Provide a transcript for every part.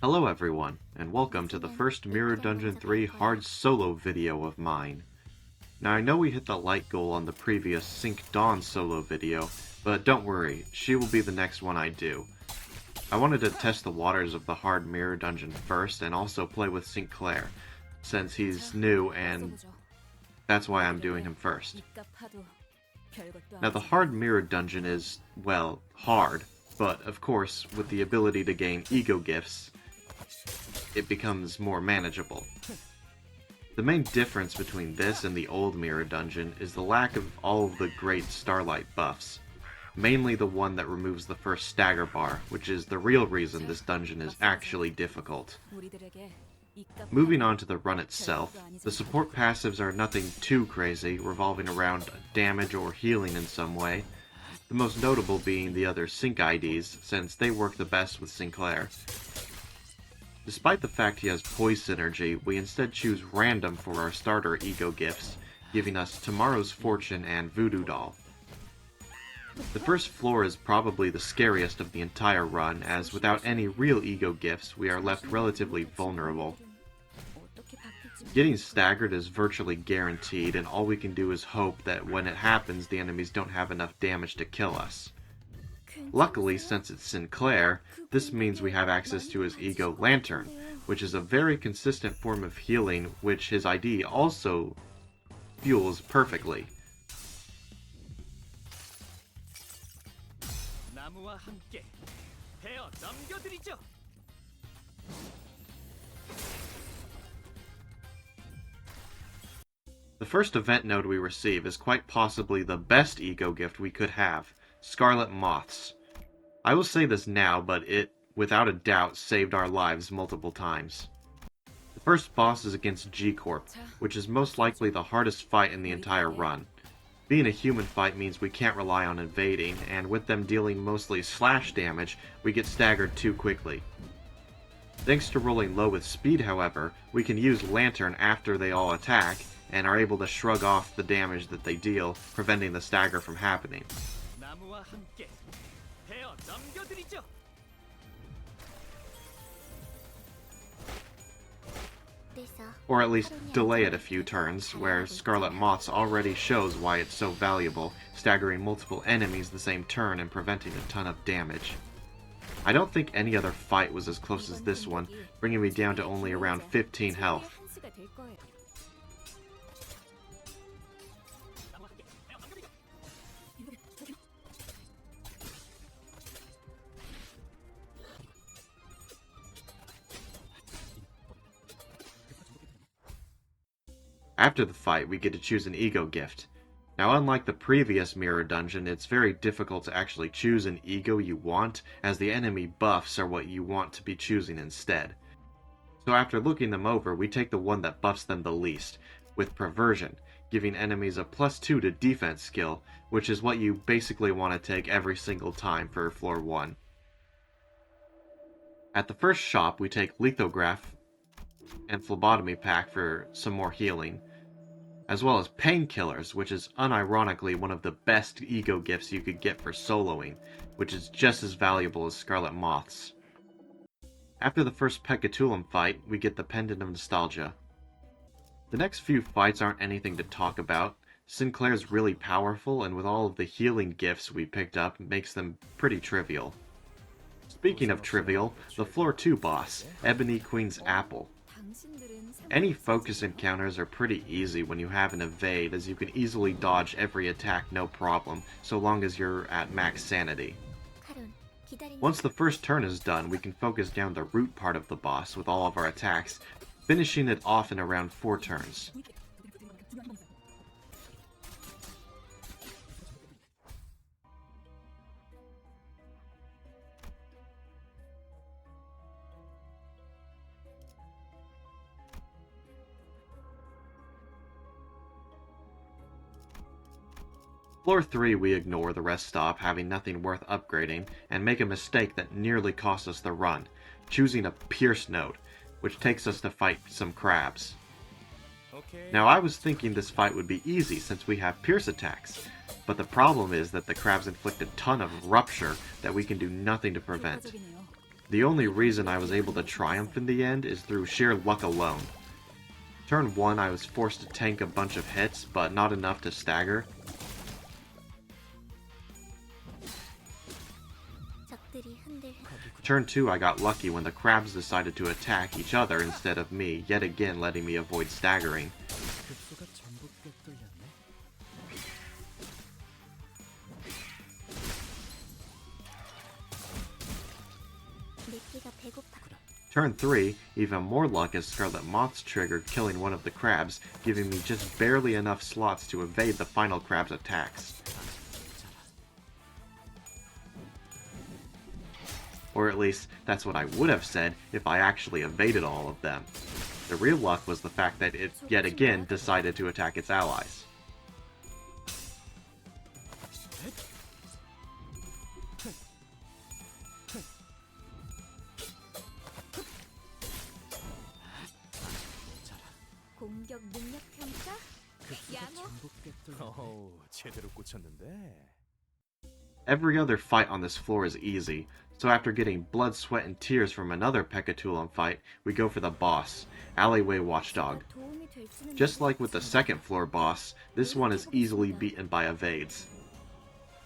Hello everyone, and welcome to the first Mirror Dungeon 3 hard solo video of mine. Now I know we hit the light goal on the previous Cinq Dawn solo video, but don't worry, she will be the next one I do. I wanted to test the waters of the hard Mirror Dungeon first and also play with Cinqclair, since he's new and that's why I'm doing him first. Now the hard Mirror Dungeon is, well, hard, but of course, with the ability to gain ego gifts, it becomes more manageable. The main difference between this and the old Mirror Dungeon is the lack of all of the great Starlight buffs, mainly the one that removes the first stagger bar, which is the real reason this dungeon is actually difficult. Moving on to the run itself, the support passives are nothing too crazy, revolving around damage or healing in some way, the most notable being the other Cinq IDs, since they work the best with Cinqclair. Despite the fact he has poise synergy, we instead choose random for our starter ego gifts, giving us Tomorrow's Fortune and Voodoo Doll. The first floor is probably the scariest of the entire run, as without any real ego gifts, we are left relatively vulnerable. Getting staggered is virtually guaranteed, and all we can do is hope that when it happens, the enemies don't have enough damage to kill us. Luckily, since it's Cinqclair, this means we have access to his ego Lantern, which is a very consistent form of healing, which his ID also fuels perfectly. The first event node we receive is quite possibly the best ego gift we could have, Scarlet Moths. I will say this now, but it, without a doubt, saved our lives multiple times. The first boss is against G-Corp, which is most likely the hardest fight in the entire run. Being a human fight means we can't rely on evading, and with them dealing mostly slash damage, we get staggered too quickly. Thanks to rolling low with speed, however, we can use Lantern after they all attack, and are able to shrug off the damage that they deal, preventing the stagger from happening. Or at least delay it a few turns, where Scarlet Moths already shows why it's so valuable, staggering multiple enemies the same turn and preventing a ton of damage. I don't think any other fight was as close as this one, bringing me down to only around 15 health. After the fight, we get to choose an ego gift. Now, unlike the previous Mirror Dungeon, it's very difficult to actually choose an ego you want, as the enemy buffs are what you want to be choosing instead. So after looking them over, we take the one that buffs them the least, with Perversion, giving enemies a +2 to defense skill, which is what you basically want to take every single time for floor 1. At the first shop, we take Lithograph and Phlebotomy Pack for some more healing, as well as Painkillers, which is unironically one of the best ego gifts you could get for soloing, which is just as valuable as Scarlet Moths. After the first Pecatulum fight, we get the Pendant of Nostalgia. The next few fights aren't anything to talk about. Cinqclair's really powerful, and with all of the healing gifts we picked up, makes them pretty trivial. Speaking of trivial, the floor 2 boss, Ebony Queen's Apple. Any focus encounters are pretty easy when you have an evade, as you can easily dodge every attack no problem, so long as you're at max sanity. Once the first turn is done, we can focus down the root part of the boss with all of our attacks, finishing it off in around 4 turns. Floor 3 we ignore, the rest stop, having nothing worth upgrading, and make a mistake that nearly cost us the run, choosing a Pierce node, which takes us to fight some crabs. Now I was thinking this fight would be easy since we have Pierce attacks, but the problem is that the crabs inflict a ton of rupture that we can do nothing to prevent. The only reason I was able to triumph in the end is through sheer luck alone. Turn 1 I was forced to tank a bunch of hits, but not enough to stagger. Turn 2 I got lucky when the crabs decided to attack each other instead of me, yet again letting me avoid staggering. Turn 3, even more luck as Scarlet Moths triggered, killing one of the crabs, giving me just barely enough slots to evade the final crab's attacks. Or at least, that's what I would have said if I actually evaded all of them. The real luck was the fact that it, yet again, decided to attack its allies. Every other fight on this floor is easy, so after getting blood, sweat, and tears from another Pekatulon fight, we go for the boss, Alleyway Watchdog. Just like with the second floor boss, this one is easily beaten by evades.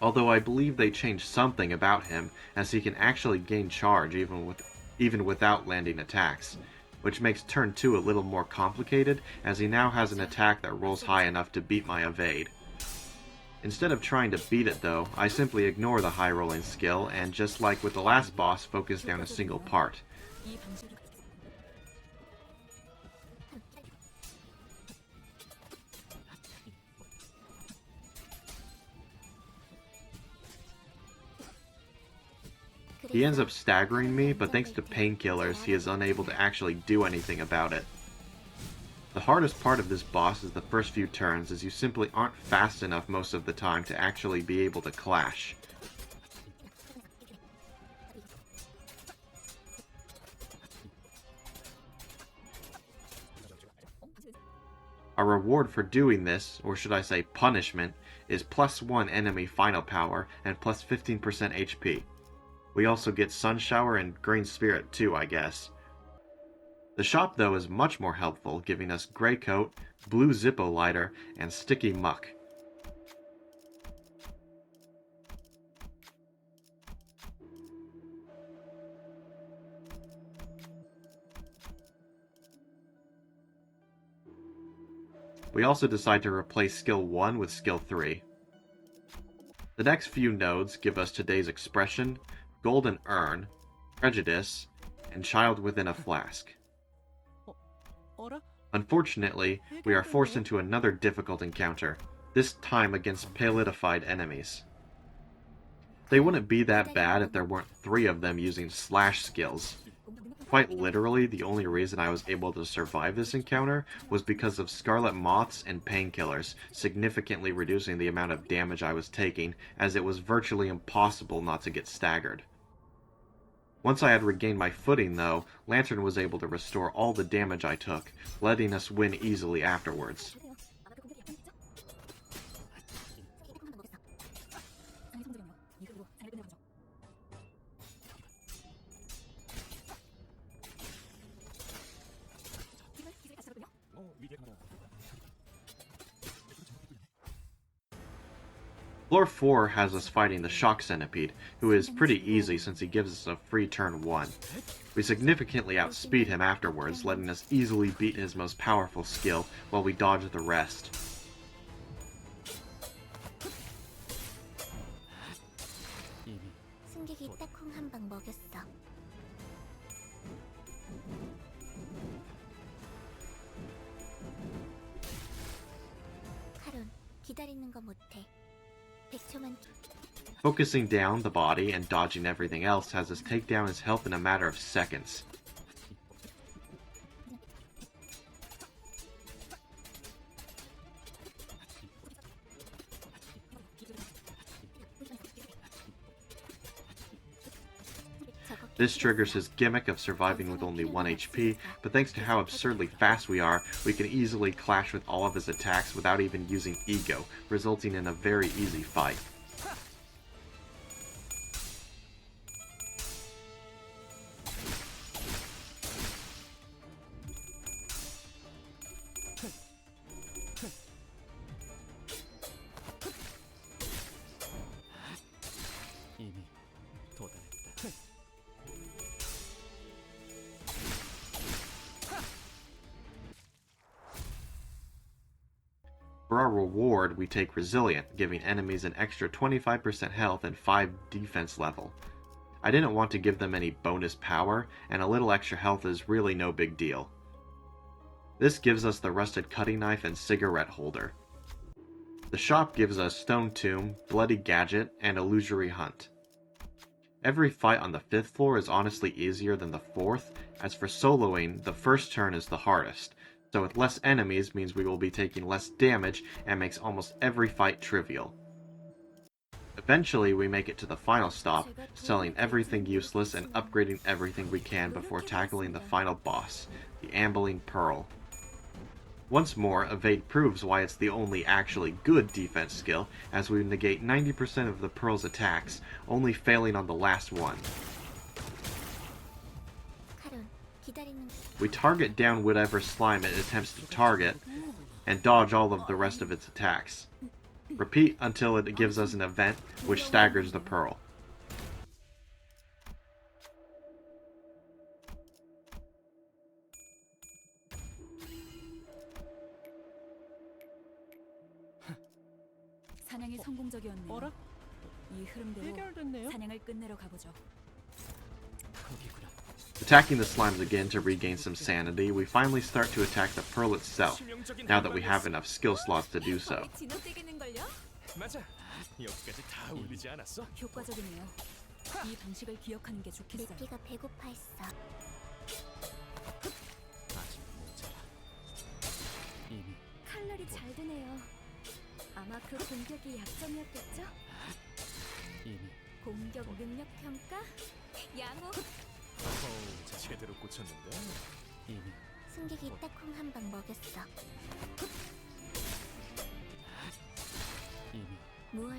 Although I believe they changed something about him, as he can actually gain charge even without landing attacks, which makes turn 2 a little more complicated, as he now has an attack that rolls high enough to beat my evade. Instead of trying to beat it though, I simply ignore the high rolling skill and, just like with the last boss, focus down a single part. He ends up staggering me, but thanks to painkillers, he is unable to actually do anything about it. The hardest part of this boss is the first few turns, as you simply aren't fast enough most of the time to actually be able to clash. Our reward for doing this, or should I say punishment, is +1 enemy final power and plus 15% HP. We also get Sun Shower and Green Spirit too, I guess. The shop though is much more helpful, giving us Grey Coat, Blue Zippo Lighter, and Sticky Muck. We also decide to replace Skill 1 with Skill 3. The next few nodes give us today's Expression, Golden Urn, Prejudice, and Child Within a Flask. Unfortunately, we are forced into another difficult encounter, this time against palidified enemies. They wouldn't be that bad if there weren't 3 of them using slash skills. Quite literally, the only reason I was able to survive this encounter was because of Scarlet Moths and painkillers, significantly reducing the amount of damage I was taking, as it was virtually impossible not to get staggered. Once I had regained my footing though, Lantern was able to restore all the damage I took, letting us win easily afterwards. Floor 4 has us fighting the Shock Centipede, who is pretty easy since he gives us a free turn 1. We significantly outspeed him afterwards, letting us easily beat his most powerful skill while we dodge the rest. Focusing down the body and dodging everything else has us take down his health in a matter of seconds. This triggers his gimmick of surviving with only 1 HP, but thanks to how absurdly fast we are, we can easily clash with all of his attacks without even using Ego, resulting in a very easy fight. our reward, we take Resilient, giving enemies an extra 25% health and 5 defense level. I didn't want to give them any bonus power, and a little extra health is really no big deal. This gives us the rusted cutting knife and cigarette holder. The shop gives us Stone Tomb, Bloody Gadget, and Illusory Hunt. Every fight on the 5th floor is honestly easier than the 4th, as for soloing, the first turn is the hardest, so with less enemies means we will be taking less damage and makes almost every fight trivial. Eventually we make it to the final stop, selling everything useless and upgrading everything we can before tackling the final boss, the Ambling Pearl. Once more, Evade proves why it's the only actually good defense skill, as we negate 90% of the Pearl's attacks, only failing on the last one. We target down whatever slime it attempts to target, and dodge all of the rest of its attacks. Repeat until it gives us an event, which staggers the Pearl. 사냥이 성공적이었네요. 이 흐름대로 사냥을 끝내러 가보죠. Attacking the slimes again to regain some sanity, we finally start to attack the Pearl itself, now that we have enough skill slots to do so. 효과적이네요. 이 방식을 기억하는 게 좋겠어요. 내피가 배고파했어. 칼날이 잘 드네요. 아마 그 공격이 약점이었겠죠? 공격 능력 평가? 양호. 제대로 꽂혔는데. 승객이 딱콩 한 방 먹였어.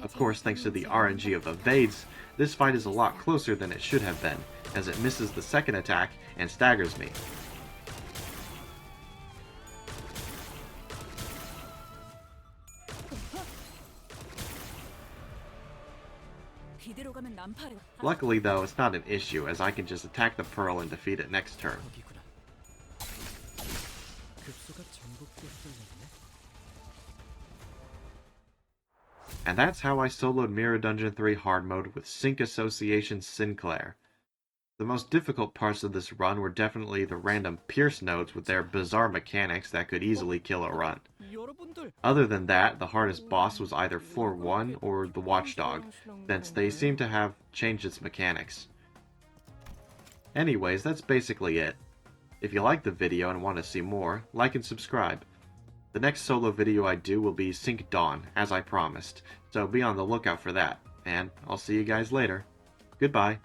Of course, thanks to the RNG of evades, this fight is a lot closer than it should have been, as it misses the second attack and staggers me. Luckily though, it's not an issue, as I can just attack the Pearl and defeat it next turn. And that's how I soloed Mirror Dungeon 3 hard mode with Cinq Association Sinclair. The most difficult parts of this run were definitely the random pierce nodes with their bizarre mechanics that could easily kill a run. Other than that, the hardest boss was either floor 1 or the Watchdog, since they seem to have changed its mechanics. Anyways, that's basically it. If you liked the video and want to see more, like and subscribe. The next solo video I do will be Cinq Dawn, as I promised, so be on the lookout for that, and I'll see you guys later. Goodbye.